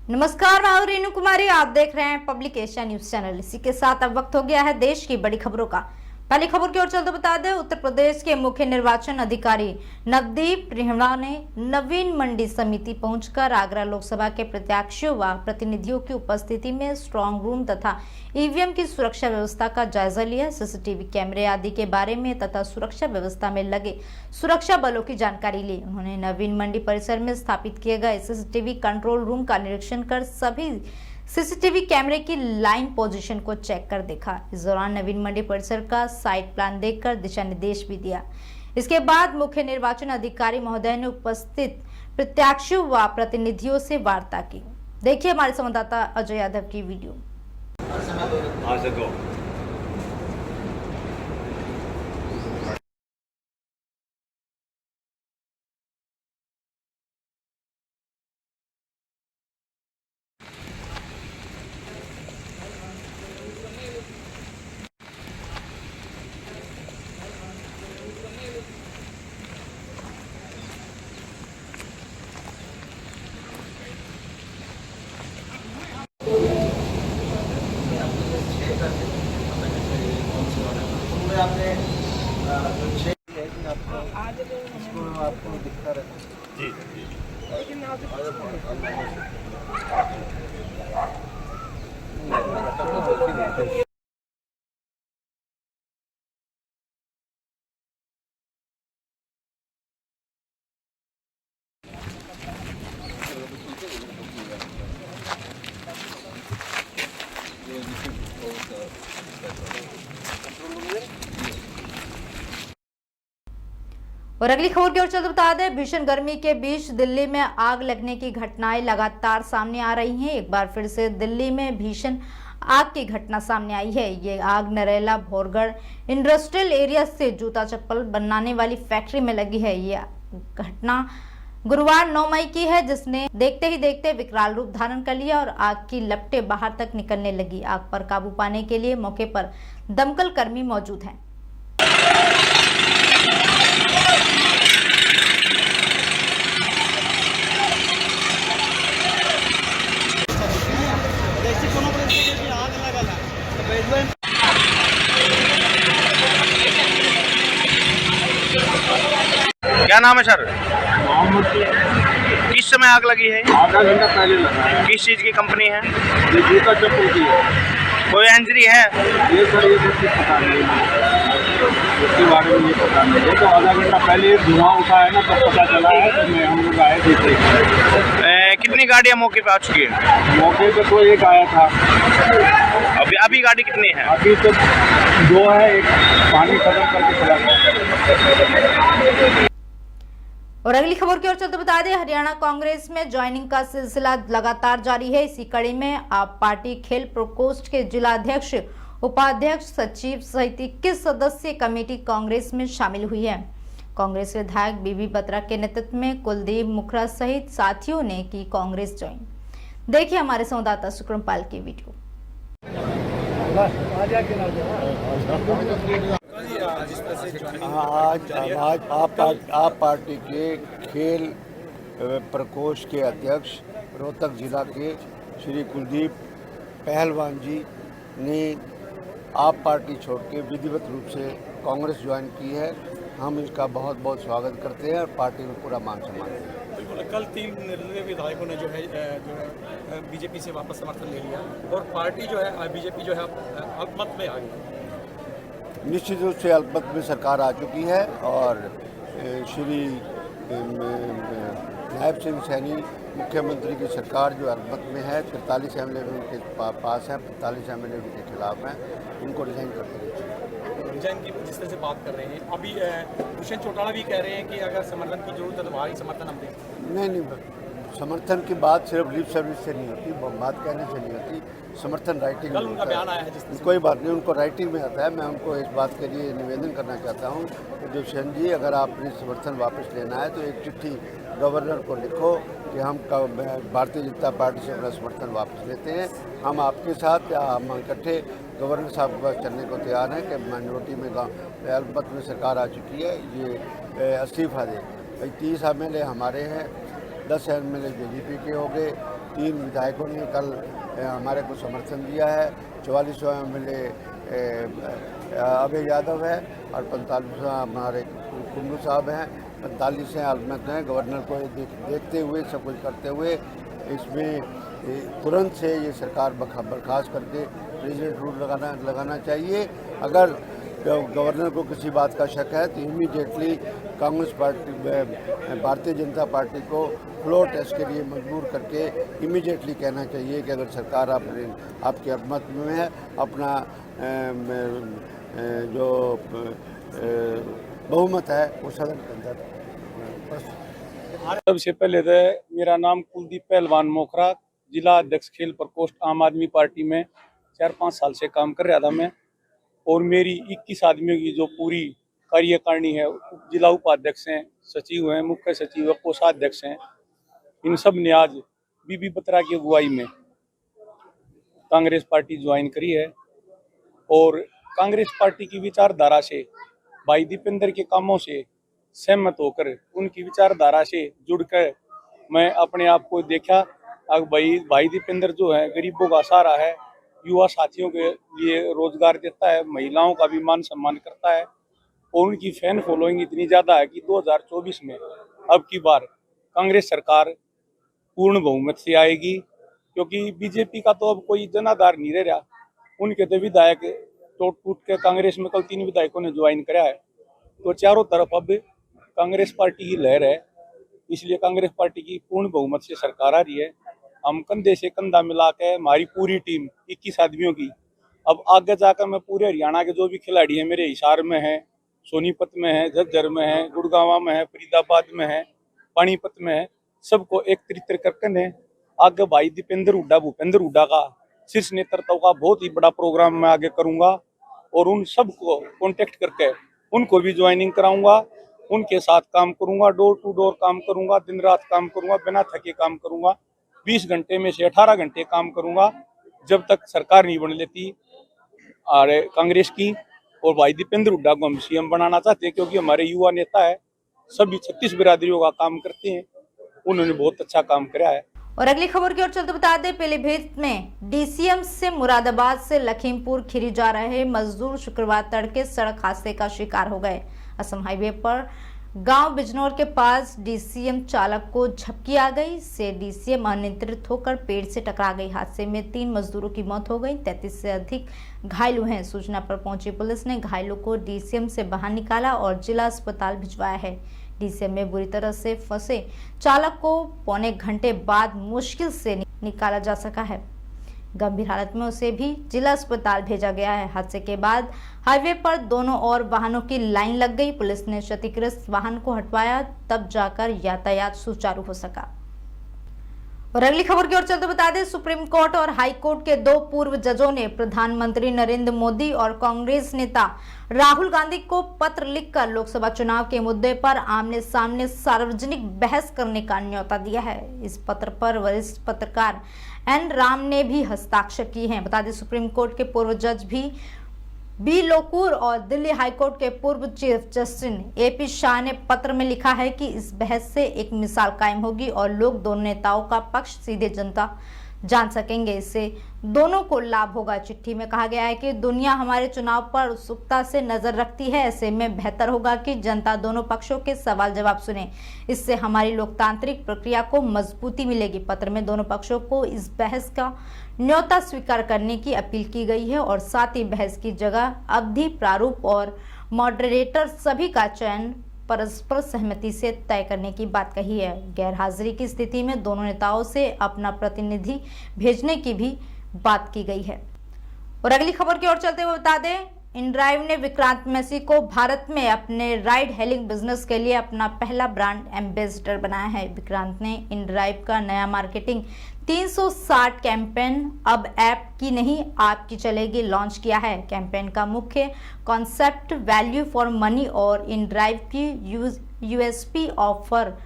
नमस्कार, मैं हूं रेणु कुमारी। आप देख रहे हैं पब्लिक एशिया न्यूज चैनल। इसी के साथ अब वक्त हो गया है देश की बड़ी खबरों का। पहली खबर की ओर चलते बता दें, उत्तर प्रदेश के मुख्य निर्वाचन अधिकारी नवदीप रिहड़ा ने नवीन मंडी समिति पहुंचकर आगरा लोकसभा के प्रत्याशियों व प्रतिनिधियों की उपस्थिति में स्ट्रांग रूम तथा ईवीएम की सुरक्षा व्यवस्था का जायजा लिया। सीसीटीवी कैमरे आदि के बारे में तथा सुरक्षा व्यवस्था में लगे सुरक्षा बलों की जानकारी ली। उन्होंने नवीन मंडी परिसर में स्थापित किए गए सीसीटीवी कंट्रोल रूम का निरीक्षण कर सभी सीसीटीवी कैमरे की लाइन पोजीशन को चेक कर देखा। इस दौरान नवीन मंडी परिसर का साइट प्लान देखकर दिशा निर्देश भी दिया। इसके बाद मुख्य निर्वाचन अधिकारी महोदय ने उपस्थित प्रत्याशियों व प्रतिनिधियों से वार्ता की। देखिए हमारे संवाददाता अजय यादव की वीडियो। आपने जो है कि आपको दिखता रहता है जी। और अगली खबर की ओर चलते बता दें, भीषण गर्मी के बीच दिल्ली में आग लगने की घटनाएं लगातार सामने आ रही हैं। एक बार फिर से दिल्ली में भीषण आग की घटना सामने आई है। ये आग नरेला भोरगढ़ इंडस्ट्रियल एरिया से जूता चप्पल बनाने वाली फैक्ट्री में लगी है। ये घटना गुरुवार 9 मई की है, जिसने देखते ही देखते विकराल रूप धारण कर लिया और आग की लपटें बाहर तक निकलने लगी। आग पर काबू पाने के लिए मौके पर दमकल कर्मी मौजूद हैं। क्या नाम है सर? किस समय आग लगी है? आधा घंटा पहले लगा है। किस चीज की कंपनी है? ये जूता चप्पल की है। कोई इंजरी है? ये सर ये कुछ पता नहीं, इसके बारे में ये पता नहीं है। तो आधा घंटा पहले धुआं उठा है ना, तब पता चला है। तो मैं हम लोग आए थे। कितनी गाड़ियां मौके पे आ चुकी है? मौके पे तो एक आया था। अभी गाड़ी कितनी है? अभी तो 2 है, एक पानी खत्म करके चला गया। और अगली खबर की ओर चलते बता दें, हरियाणा कांग्रेस में ज्वाइनिंग का सिलसिला लगातार जारी है। इसी कड़ी में आप पार्टी खेल प्रकोष्ठ के जिला अध्यक्ष, उपाध्यक्ष, सचिव सहित 21 सदस्यीय कमेटी कांग्रेस में शामिल हुई है। कांग्रेस विधायक बीबी बत्रा के नेतृत्व में कुलदीप मुखरा सहित साथियों ने की कांग्रेस ज्वाइन। देखिए हमारे संवाददाता सुक्रमपाल की वीडियो। आज आप पार्टी के खेल प्रकोष्ठ के अध्यक्ष रोहतक जिला के श्री कुलदीप पहलवान जी ने आप पार्टी छोड़ के विधिवत रूप से कांग्रेस ज्वाइन की है। हम इसका बहुत बहुत स्वागत करते हैं और पार्टी में पूरा मान सम्मान देते हैं। बिल्कुल, कल 3 निर्दलीय विधायकों ने जो है बीजेपी से वापस समर्थन ले लिया और पार्टी जो है बीजेपी जो है अल्पमत में आ गई। निश्चित रूप से अल्पमत में सरकार आ चुकी है और श्री नायब सिंह सैनी मुख्यमंत्री की सरकार जो अल्पमत में है, 43 एमएलए उनके पास हैं, 45 एमएलए उनके खिलाफ हैं, उनको रिजाइन कर देना। रिजाइन की जिस तरह से बात कर रहे हैं, अभी दुष्यंत चौटाला भी कह रहे हैं कि अगर समर्थन की जरूरत है तो बाहरी समर्थन हम दें। नहीं, समर्थन की बात सिर्फ लिप सर्विस से नहीं होती, बात कहने से नहीं होती। समर्थन राइटिंग में उनका बयान आया है जिस कोई बात नहीं, उनको राइटिंग में आता है। मैं उनको इस बात के लिए निवेदन करना चाहता हूँ कि दुष्यंत जी, अगर आप अपनी समर्थन वापस लेना है तो एक चिट्ठी गवर्नर को लिखो कि हम भारतीय जनता पार्टी से अपना समर्थन वापस लेते हैं। हम आपके साथ या हम इकट्ठे गवर्नर साहब के पास चलने को तैयार हैं कि माइनॉरिटी में अल्पमत में सरकार आ चुकी है, ये इस्तीफा दे। 30 एमएलए हमारे हैं, 10 MLA जेजेपी के हो गए, 3 विधायकों ने कल हमारे को समर्थन दिया है, 44वां MLA अभय यादव है और 45वां हमारे कुंडू साहब हैं, 45 हैं अलमत हैं। गवर्नर को देखते हुए सब कुछ करते हुए इसमें तुरंत से ये सरकार बर्खास्त करके प्रेसिडेंट रूल लगाना चाहिए। अगर गवर्नर को किसी बात का शक है तो immediately Congress party Bharatiya Janata party को फ्लोर टेस्ट के लिए मजबूर करके इमीडिएटली कहना चाहिए कि अगर सरकार आपके मत में है, अपना जो बहुमत है वो सदन के अंदर। सबसे पहले तो मेरा नाम कुलदीप पहलवान मोखरा, जिला अध्यक्ष खेल प्रकोष्ठ आम आदमी पार्टी में 4-5 साल से काम कर रहा था मैं, और मेरी 21 आदमियों की जो पूरी कार्यकारिणी है, जिला उपाध्यक्ष हैं, सचिव हैं, मुख्य सचिव, कोषाध्यक्ष हैं, इन सब ने आज बीबी बत्रा की अगुवाई में कांग्रेस पार्टी ज्वाइन करी है। और कांग्रेस पार्टी की विचारधारा से, भाई दीपेंद्र के कामों से सहमत होकर, उनकी विचारधारा से जुड़कर मैं अपने आप को देखा। अब भाई दीपेंद्र जो है गरीबों का सहारा है, युवा साथियों के लिए रोजगार देता है, महिलाओं का भी मान सम्मान करता है, और उनकी फैन फॉलोइंग इतनी ज़्यादा है कि 2024 में अब की बार कांग्रेस सरकार पूर्ण बहुमत से आएगी, क्योंकि बीजेपी का तो अब कोई जनाधार नहीं रह रहा। उनके तो विधायक टूट के कांग्रेस में कल 3 विधायकों ने ज्वाइन कराया है, तो चारों तरफ अब कांग्रेस पार्टी की लहर है, इसलिए कांग्रेस पार्टी की पूर्ण बहुमत से सरकार आ रही है। हम कंधे से कंधा मिला के हमारी पूरी टीम 21 आदमियों की, अब आगे जाकर मैं पूरे हरियाणा के जो भी खिलाड़ी हैं मेरे हिसार में हैं, सोनीपत में है, झज्जर में है, गुड़गांव में है, फरीदाबाद में है, पानीपत में है, सबको एक तितर करके ने आगे भाई दीपेंद्र हुड्डा, भूपेंद्र हुड्डा का शीर्ष नेतृत्व का बहुत ही बड़ा प्रोग्राम मैं आगे करूंगा, और उन सबको कॉन्टेक्ट करके उनको भी ज्वाइनिंग कराऊंगा, उनके साथ काम करूंगा, डोर टू डोर काम करूंगा, दिन रात काम करूंगा, बिना थके काम करूंगा, 20 घंटे में से 18 घंटे काम करूंगा, जब तक सरकार नहीं बन लेती कांग्रेस की। और भाई दीपेंद्र हुड्डा को हम सीएम बनाना चाहते हैं, क्योंकि हमारे युवा नेता है, सभी 36 बिरादरियों का काम करते हैं, उन्होंने बहुत अच्छा काम किया है। और अगली खबर की ओर चलते बता दें, पीलीभीत में डीसीएम से मुरादाबाद से लखीमपुर खीरी जा रहे मजदूर शुक्रवार तड़के सड़क हादसे का शिकार हो गए। असम हाईवे पर गांव बिजनौर के पास डीसीएम चालक को झपकी आ गई, इससे डीसीएम अनियंत्रित होकर पेड़ से टकरा गई। हादसे में 3 मजदूरों की मौत हो गई, 33 से अधिक घायल हुए हैं। सूचना पर पहुंची पुलिस ने घायलों को डीसीएम से बाहर निकाला और जिला अस्पताल भिजवाया है। डीसीएम में बुरी तरह से फंसे चालक को पौने घंटे बाद मुश्किल से निकाला जा सका है। गंभीर हालत में उसे भी जिला अस्पताल भेजा गया है। हादसे के बाद हाईवे पर दोनों ओर वाहनों की लाइन लग गई। पुलिस ने क्षतिग्रस्त वाहन को हटवाया, तब जाकर यातायात सुचारू हो सका। और अगली खबर की ओर चलते बता दें, सुप्रीम कोर्ट और हाई कोर्ट के 2 पूर्व जजों ने प्रधानमंत्री नरेंद्र मोदी और कांग्रेस नेता राहुल गांधी को पत्र लिखकर लोकसभा चुनाव के मुद्दे पर आमने सामने सार्वजनिक बहस करने का न्योता दिया है। इस पत्र पर वरिष्ठ पत्रकार एन राम ने भी हस्ताक्षर किए हैं। बता दें, सुप्रीम कोर्ट के पूर्व जज बी लोकुर और दिल्ली हाईकोर्ट के पूर्व चीफ जस्टिस एपी शाह ने पत्र में लिखा है कि इस बहस से एक मिसाल कायम होगी और लोग दोनों नेताओं का पक्ष सीधे जनता जान सकेंगे, इससे दोनों को लाभ होगा। चिट्ठी में कहा गया है कि दुनिया हमारे चुनाव पर उत्सुकता से नजर रखती है, ऐसे में बेहतर होगा कि जनता दोनों पक्षों के सवाल जवाब सुने, इससे हमारी लोकतांत्रिक प्रक्रिया को मजबूती मिलेगी। पत्र में दोनों पक्षों को इस बहस का न्योता स्वीकार करने की अपील की गई है और साथ ही बहस की जगह, अवधि, प्रारूप और मॉडरेटर सभी का चयन परस्पर सहमति से तय करने की बात कही है। गैर हाजिरी की स्थिति में दोनों नेताओं से अपना प्रतिनिधि भेजने की भी बात की गई है। और अगली खबर की ओर चलते हुए बता दें, इनड्राइव ने विक्रांत मैसी को भारत में अपने राइड हेलिंग बिजनेस के लिए अपना पहला ब्रांड एम्बेसडर बनाया है। विक्रांत ने इनड्राइव का नया मार्केटिंग 360 कैंपेन अब ऐप की नहीं आपकी चलेगी लॉन्च किया है। कैंपेन का मुख्य कॉन्सेप्ट वैल्यू फॉर मनी और इनड्राइव की यूएसपी ऑफर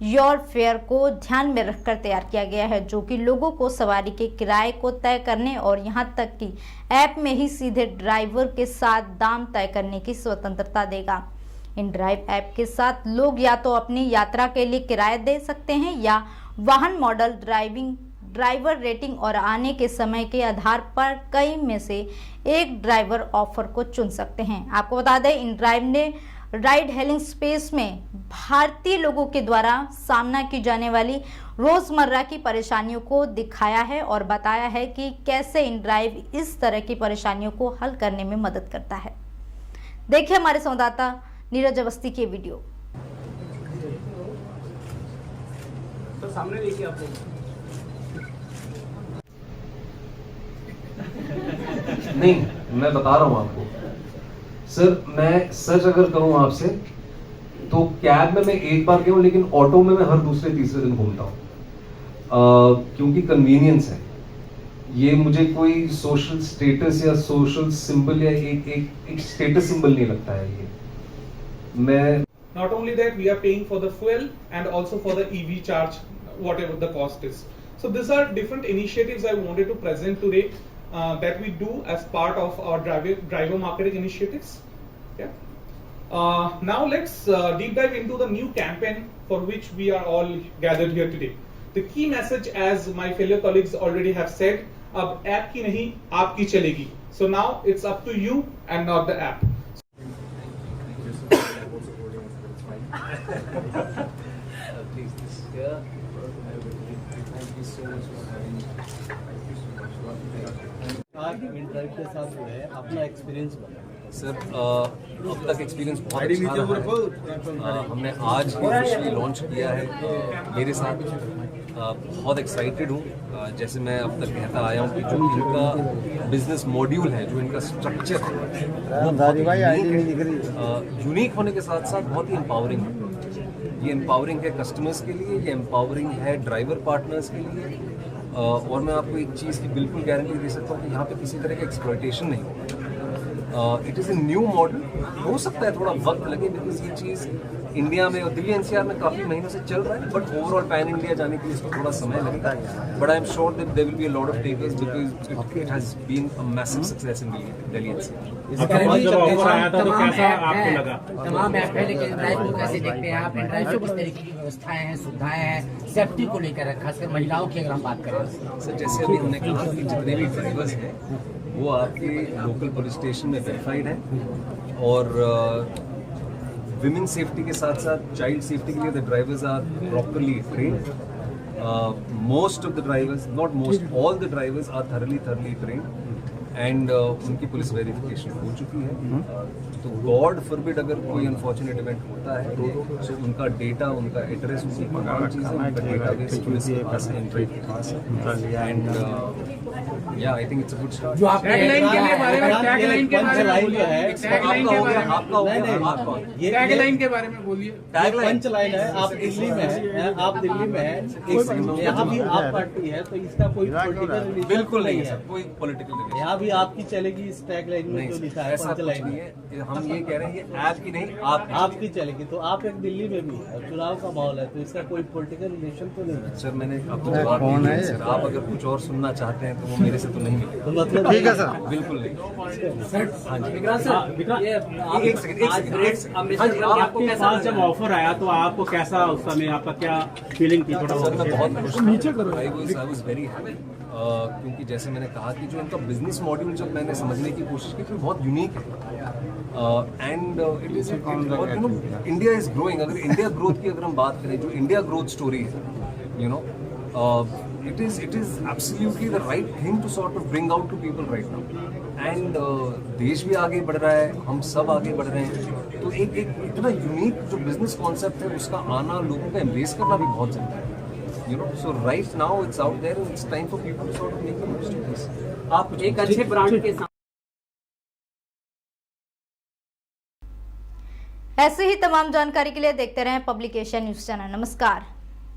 योर फेयर को ध्यान में रखकर तैयार किया गया है, जो कि लोगों को सवारी के किराए को तय करने और यहां तक कि ऐप में ही सीधे ड्राइवर के साथ दाम तय करने की स्वतंत्रता देगा। इन ड्राइव ऐप के साथ लोग या तो अपनी यात्रा के लिए किराया दे सकते हैं या वाहन मॉडल, ड्राइवर रेटिंग और आने के समय के आधार पर कई में से एक ड्राइवर ऑफर को चुन सकते हैं। आपको बता दें, इन ड्राइव ने राइड हेलिंग स्पेस में भारतीय लोगों के द्वारा सामना की जाने वाली रोजमर्रा की परेशानियों को दिखाया है और बताया है कि कैसे इन ड्राइव इस तरह की परेशानियों को हल करने में मदद करता है। देखिए हमारे संवाददाता नीरज अवस्थी की वीडियो। तो सामने देखिए आप लोग। नहीं, मैं बता रहा हूं आपको सर, मैं सच अगर कहूं आपसे तो कैब में मैं एक बार गया हूं, लेकिन ऑटो में मैं हर दूसरे तीसरे दिन घूमता हूं, क्योंकि कन्वीनियंस है। ये मुझे कोई सोशल स्टेटस या सोशल सिंबल या एक स्टेटस सिंबल नहीं लगता है ये। मैं Not only that, we are paying for the fuel and also for the EV charge, whatever the cost is. So these are different initiatives I wanted to present today that we do as part of our driver marketing initiatives. Yeah. Now let's deep dive into the new campaign for which we are all gathered here today. The key message, as my fellow colleagues already have said, अब app की नहीं आपकी चलेगी. So now it's up to you and not the app. आज drive के साथ जो है अपना एक्सपीरियंस बताएं। सर, अब तक एक्सपीरियंस बहुत अच्छा रहा है। हमने आज ही ऑफिशियली लॉन्च किया है। मेरे साथ बहुत एक्साइटेड हूँ। जैसे मैं अब तक कहता आया हूँ कि जो इनका बिजनेस मॉड्यूल है, जो इनका स्ट्रक्चर है, वो यूनिक होने के साथ साथ बहुत ही एम्पावरिंग है। ये एम्पावरिंग है कस्टमर्स के लिए, ये एम्पावरिंग है ड्राइवर पार्टनर्स के लिए, और मैं आपको एक चीज़ की बिल्कुल गारंटी दे सकता हूँ कि यहाँ पे किसी तरह का एक्सप्लॉयटेशन नहीं होगा। It is a new model. हो सकता है थोड़ा वक्त लगे, बिकॉज ये चीज़ इंडिया में और दिल्ली एनसीआर में काफ़ी महीनों से चल रहा है, बट ओवरऑल पैन इंडिया जाने के लिए इसको थोड़ा समय लगेगा। But I am sure that there will be a lot of takers because it has been a massive success in Delhi NCR. जब ऑफर आया था तो कैसा आपको लगा? तमाम ऐप है, लेकिन ड्राइव को कैसे देखते हैं आप? ड्राइव में किस तरीके की व्यवस्थाएं हैं, सुविधाएं हैं, सेफ्टी को लेकर, खासकर महिलाओं की अगर हम बात करें? सर, जैसे अभी हमने कहा कि जितने भी ड्राइवर्स हैं वो आपके लोकल पुलिस स्टेशन में वेरीफाइड हैं, और विमेन सेफ्टी के साथ साथ चाइल्ड सेफ्टी के लिए the drivers are properly trained. Most of the drivers, not most, all the drivers are thoroughly trained and उनकी पुलिस वेरिफिकेशन हो चुकी है। तो गॉड फॉरबिड अगर कोई अनफॉर्चुनेट इवेंट होता है तो उनका डेटा, उनका एड्रेस, उनकी तमाम चीज़ें उनका डेटाबेस पुलिस के पास है, एंड्रॉइड के पास है, एंड या I think it's a good start. जो आप टैगलाइन के बारे में, टैगलाइन के बारे में जो है ये टैगलाइन के बारे में बोलिए। पंच लाइन है, आप दिल्ली में है, आप दिल्ली में है, यहाँ भी आप पार्टी है, तो इसका कोई पॉलिटिकल बिल्कुल नहीं है, कोई पॉलिटिकल यहाँ भी आपकी चलेगी इस टैग लाइन में जो लिखा है, ऐसा पंच कुछ लाइन नहीं है। है। हम ये कह रहे हैं ये ऐप की नहीं, आपकी चलेगी। तो आप एक दिल्ली में भी है, चुनाव का माहौल है, तो इसका कोई पॉलिटिकल रिलेशन तो नहीं है। सर, मैंने आपको जवाब दिया है। सर, आप अगर कुछ और सुनना चाहते हैं तो वो मेरे से तो नहीं मिलेगा। तो मतलब ठीक है सर, बिल्कुल नहीं। हाँ जी, एक सेकंड। आपके पास जब ऑफर आया तो आपको कैसा, उस समय आपका क्या फीलिंग थी? थोड़ा सर, मैं बहुत नीचे करो। आई वाज वेरी हैप्पी, क्योंकि जैसे मैंने कहा कि जो इनका बिजनेस मॉड्यूल जब मैंने समझने की कोशिश की तो बहुत यूनिक है, and it is India is growing. अगर इंडिया ग्रोथ की अगर हम बात करें, जो इंडिया ग्रोथ स्टोरी है, you know, it is absolutely the right thing to sort of bring out to people right now, and देश भी आगे बढ़ रहा है, हम सब आगे बढ़ रहे हैं, तो एक इतना यूनिक जो बिजनेस कॉन्सेप्ट है उसका आना, लोगों का एम्ब्रेस करना भी बहुत जरूरी है, you know. So right now it's out there and it's time for people to sort of make the most of this. आप एक अच्छे ब्रांड के साथ ऐसे ही तमाम जानकारी के लिए देखते रहें पब्लिक एशिया न्यूज चैनल। नमस्कार।